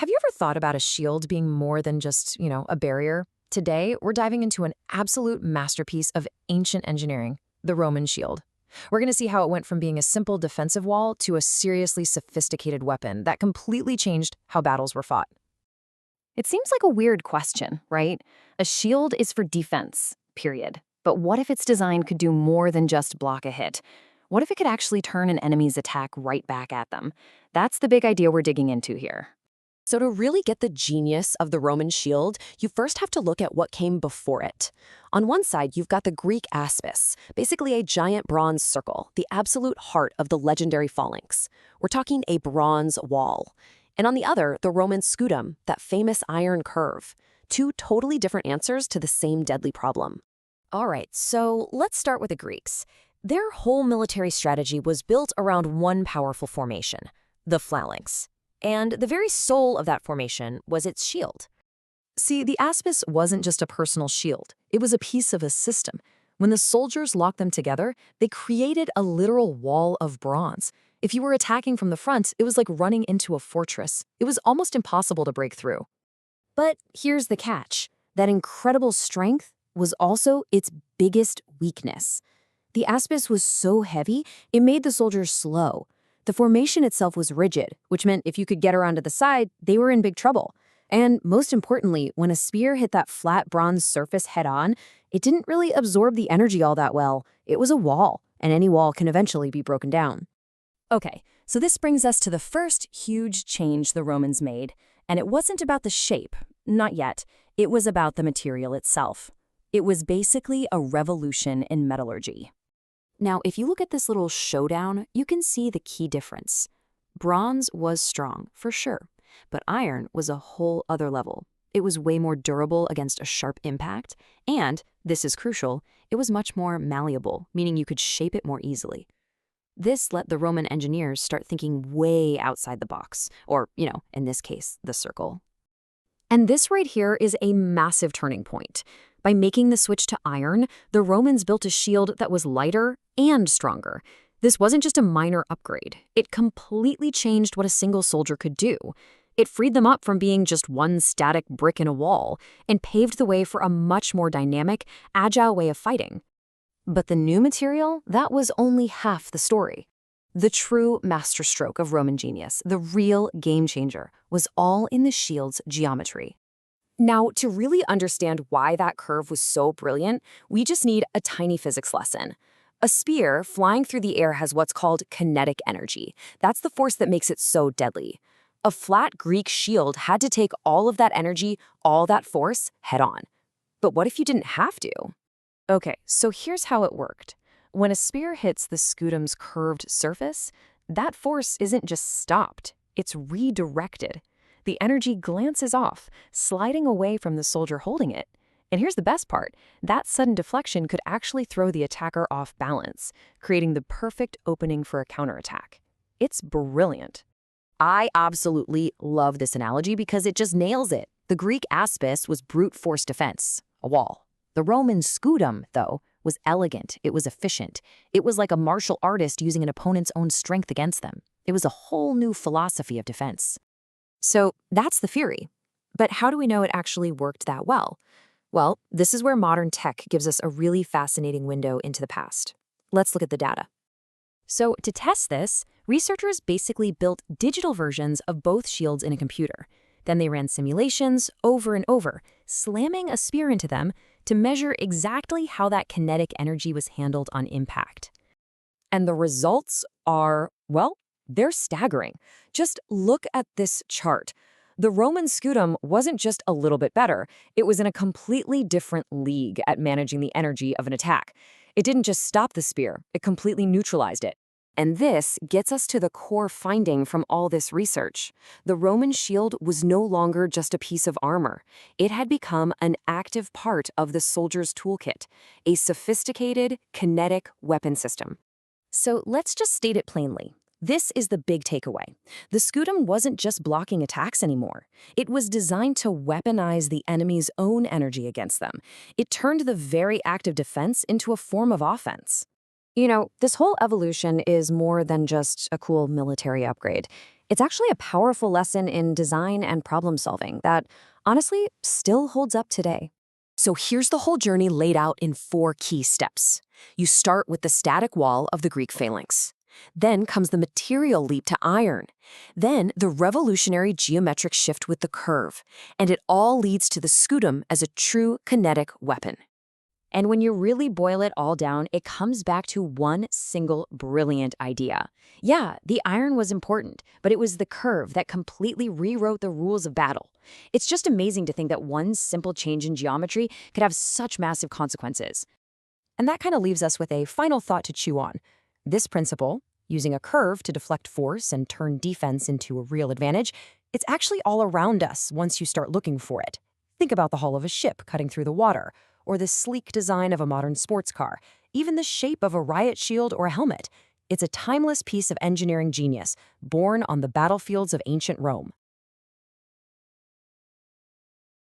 Have you ever thought about a shield being more than just, a barrier? Today, we're diving into an absolute masterpiece of ancient engineering, the Roman shield. We're going to see how it went from being a simple defensive wall to a seriously sophisticated weapon that completely changed how battles were fought. It seems like a weird question, right? A shield is for defense, period. But what if its design could do more than just block a hit? What if it could actually turn an enemy's attack right back at them? That's the big idea we're digging into here. So to really get the genius of the Roman shield, you first have to look at what came before it. On one side, you've got the Greek aspis, basically a giant bronze circle, the absolute heart of the legendary phalanx. We're talking a bronze wall. And on the other, the Roman scutum, that famous iron curve. Two totally different answers to the same deadly problem. All right, so let's start with the Greeks. Their whole military strategy was built around one powerful formation, the phalanx. And the very soul of that formation was its shield. See, the aspis wasn't just a personal shield. It was a piece of a system. When the soldiers locked them together, they created a literal wall of bronze. If you were attacking from the front, it was like running into a fortress. It was almost impossible to break through. But here's the catch. That incredible strength was also its biggest weakness. The aspis was so heavy, it made the soldiers slow. The formation itself was rigid, which meant if you could get around to the side, they were in big trouble. And most importantly, when a spear hit that flat bronze surface head-on, it didn't really absorb the energy all that well. It was a wall, and any wall can eventually be broken down. Okay, so this brings us to the first huge change the Romans made. And it wasn't about the shape, not yet. It was about the material itself. It was basically a revolution in metallurgy. Now, if you look at this little showdown, you can see the key difference. Bronze was strong, for sure, but iron was a whole other level. It was way more durable against a sharp impact, and, this is crucial, it was much more malleable, meaning you could shape it more easily. This let the Roman engineers start thinking way outside the box, or, in this case, the circle. And this right here is a massive turning point. By making the switch to iron, the Romans built a shield that was lighter and stronger. This wasn't just a minor upgrade. It completely changed what a single soldier could do. It freed them up from being just one static brick in a wall and paved the way for a much more dynamic, agile way of fighting. But the new material, that was only half the story. The true masterstroke of Roman genius, the real game changer, was all in the shield's geometry. Now, to really understand why that curve was so brilliant, we just need a tiny physics lesson. A spear flying through the air has what's called kinetic energy. That's the force that makes it so deadly. A flat Greek shield had to take all of that energy, all that force, head on. But what if you didn't have to? Okay, so here's how it worked. When a spear hits the scutum's curved surface, that force isn't just stopped, it's redirected. The energy glances off, sliding away from the soldier holding it. And here's the best part. That sudden deflection could actually throw the attacker off balance, creating the perfect opening for a counterattack. It's brilliant. I absolutely love this analogy because it just nails it. The Greek aspis was brute force defense, a wall. The Roman scutum, though, was elegant. It was efficient. It was like a martial artist using an opponent's own strength against them. It was a whole new philosophy of defense. So that's the theory. But how do we know it actually worked that well? Well, this is where modern tech gives us a really fascinating window into the past. Let's look at the data. So to test this, researchers basically built digital versions of both shields in a computer. Then they ran simulations over and over, slamming a spear into them to measure exactly how that kinetic energy was handled on impact. And the results are, well, they're staggering. Just look at this chart. The Roman scutum wasn't just a little bit better. It was in a completely different league at managing the energy of an attack. It didn't just stop the spear, it completely neutralized it. And this gets us to the core finding from all this research. The Roman shield was no longer just a piece of armor. It had become an active part of the soldier's toolkit, a sophisticated, kinetic weapon system. So let's just state it plainly. This is the big takeaway. The scutum wasn't just blocking attacks anymore. It was designed to weaponize the enemy's own energy against them. It turned the very act of defense into a form of offense. This whole evolution is more than just a cool military upgrade. It's actually a powerful lesson in design and problem solving that, honestly, still holds up today. So here's the whole journey laid out in 4 key steps. You start with the static wall of the Greek phalanx. Then comes the material leap to iron. Then the revolutionary geometric shift with the curve. And it all leads to the scutum as a true kinetic weapon. And when you really boil it all down, it comes back to one single brilliant idea. Yeah, the iron was important, but it was the curve that completely rewrote the rules of battle. It's just amazing to think that one simple change in geometry could have such massive consequences. And that kind of leaves us with a final thought to chew on. This principle, using a curve to deflect force and turn defense into a real advantage, it's actually all around us once you start looking for it. Think about the hull of a ship cutting through the water, or the sleek design of a modern sports car, even the shape of a riot shield or a helmet. It's a timeless piece of engineering genius, born on the battlefields of ancient Rome.